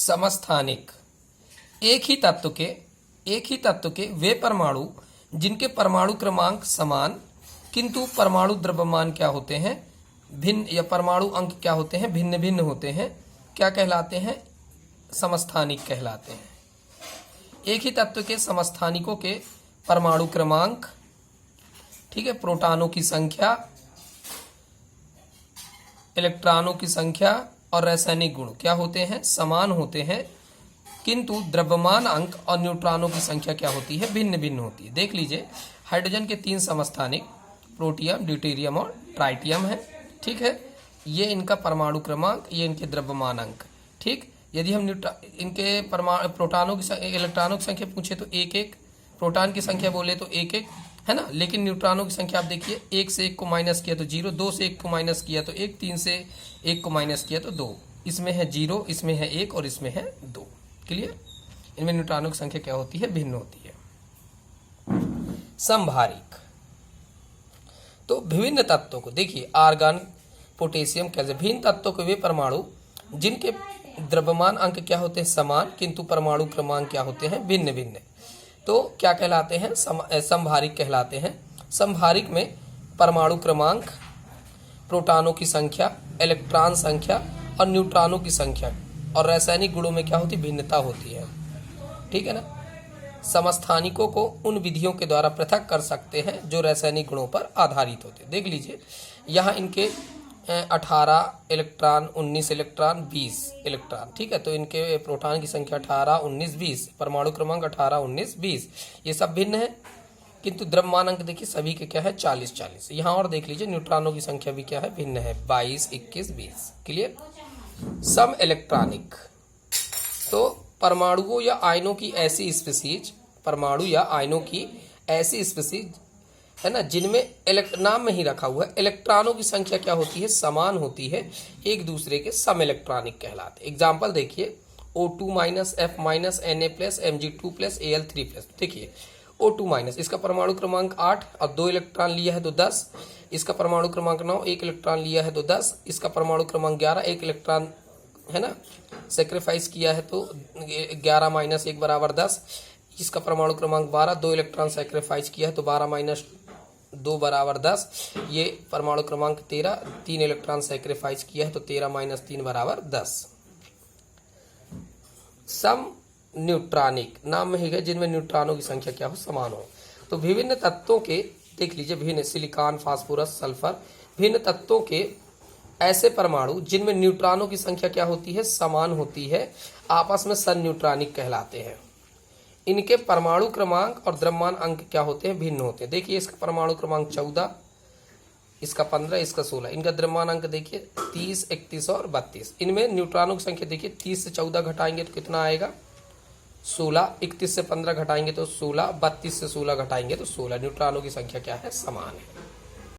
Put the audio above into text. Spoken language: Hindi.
समस्थानिक, एक ही तत्व के वे परमाणु जिनके परमाणु क्रमांक समान किंतु परमाणु द्रव्यमान क्या होते हैं भिन्न, या परमाणु अंक क्या होते हैं भिन्न भिन्न होते हैं, क्या कहलाते हैं? समस्थानिक कहलाते हैं। एक ही तत्व के समस्थानिकों के परमाणु क्रमांक, ठीक है, प्रोटॉनों की संख्या, इलेक्ट्रॉनों की संख्या और रासायनिक गुण क्या होते हैं? समान होते हैं, किंतु द्रव्यमान अंक और न्यूट्रॉनों की संख्या क्या होती है? भिन्न भिन्न होती है। देख लीजिए, हाइड्रोजन के 3 समस्थानिक प्रोटियम, ड्यूटेरियम और ट्राइटियम है, ठीक है। ये इनका परमाणु क्रमांक, ये इनके द्रव्यमान अंक, ठीक। यदि हम इनके प्रोटॉनों की इलेक्ट्रॉनों की संख्या पूछे तो 1-1, प्रोटॉन की संख्या बोले तो 1-1, है ना। लेकिन न्यूट्रॉनों की संख्या आप देखिए, 1 से 1 को माइनस किया तो 0, 2 से 1 को माइनस किया तो 1, 3 से 1 को माइनस किया तो 2। इसमें है 0, इसमें है 1 और इसमें है 2। क्लियर? इनमें न्यूट्रॉनों की संख्या क्या होती है? भिन्न होती है। समभारिक, तो विभिन्न तत्वों को देखिए, आर्गन, पोटेशियम, कैल्शियम, भिन्न तत्वों के वे परमाणु जिनके द्रव्यमान अंक क्या होते हैं? समान, किंतु परमाणु क्रमांक क्या होते हैं? भिन्न भिन्न। तो क्या कहलाते हैं? समभारिक कहलाते हैं। समभारिक में परमाणु क्रमांक, प्रोटॉनों की संख्या, इलेक्ट्रॉन संख्या और न्यूट्रॉनों की संख्या और रासायनिक गुणों में क्या होती है? भिन्नता होती है, ठीक है ना। समस्थानिकों को उन विधियों के द्वारा पृथक कर सकते हैं जो रासायनिक गुणों पर आधारित होते हैं। देख लीजिए, यहाँ इनके 18 इलेक्ट्रॉन, 19 इलेक्ट्रॉन, 20 इलेक्ट्रॉन, ठीक है। तो इनके प्रोटॉन की संख्या 18, 19, 20, परमाणु क्रमांक 18, 19, 20, ये सब भिन्न है, किंतु द्रव्यमान अंक देखिए सभी के क्या है? 40, 40। यहाँ और देख लीजिए, न्यूट्रॉनों की संख्या भी क्या है? भिन्न है, 22, 21, 20। क्लियर? सम इलेक्ट्रॉनिक, तो परमाणुओं या आयनों की ऐसी स्पीसीज, परमाणु या आयनों की ऐसी स्पीसीज, है ना, जिनमें नाम में ही रखा हुआ है, इलेक्ट्रॉनों की संख्या क्या होती है? समान होती है, एक दूसरे के सम इलेक्ट्रॉनिक कहलाते। एग्जाम्पल देखिए, O2- F- Na+, Mg2+, Al3+। देखिए, O2-, इसका परमाणु क्रमांक 8 और 2 इलेक्ट्रॉन लिया है तो 10, इसका परमाणु क्रमांक 9, 1 इलेक्ट्रॉन लिया है तो 10, इसका परमाणु क्रमांक 11, 1 इलेक्ट्रॉन, है ना, सेक्रीफाइस किया है तो 11 - 1 = 10, इसका परमाणु क्रमांक 12, 2 इलेक्ट्रॉन सेक्रीफाइस किया है तो 12 - 2 = 10, ये परमाणु क्रमांक 13, 3 इलेक्ट्रॉन सेक्रीफाइस किया है तो 13 - 3 = 10। सम न्यूट्रॉनिक, नाम में ही है जिनमें न्यूट्रॉनों की संख्या क्या हो? समान हो। तो विभिन्न तत्वों के, देख लीजिए, विभिन्न सिलिकॉन, फास्फोरस, सल्फर, भिन्न तत्वों के ऐसे परमाणु जिनमें न्यूट्रॉनों की संख्या क्या होती है? समान होती है, आपस में सन्यूट्रॉनिक कहलाते हैं। इनके परमाणु क्रमांक और द्रव्यमान अंक क्या होते हैं? भिन्न होते हैं। देखिए, इसका परमाणु क्रमांक 14, इसका 15, इसका 16, इनका द्रव्यमान अंक देखिए 30, 31 और 32। इनमें न्यूट्रॉनों की संख्या देखिए, 30 से 14 घटाएंगे तो कितना आएगा? 16, 31 से 15 घटाएंगे तो 16, 32 से 16 घटाएंगे तो 16। न्यूट्रॉनों की संख्या क्या है? समान है।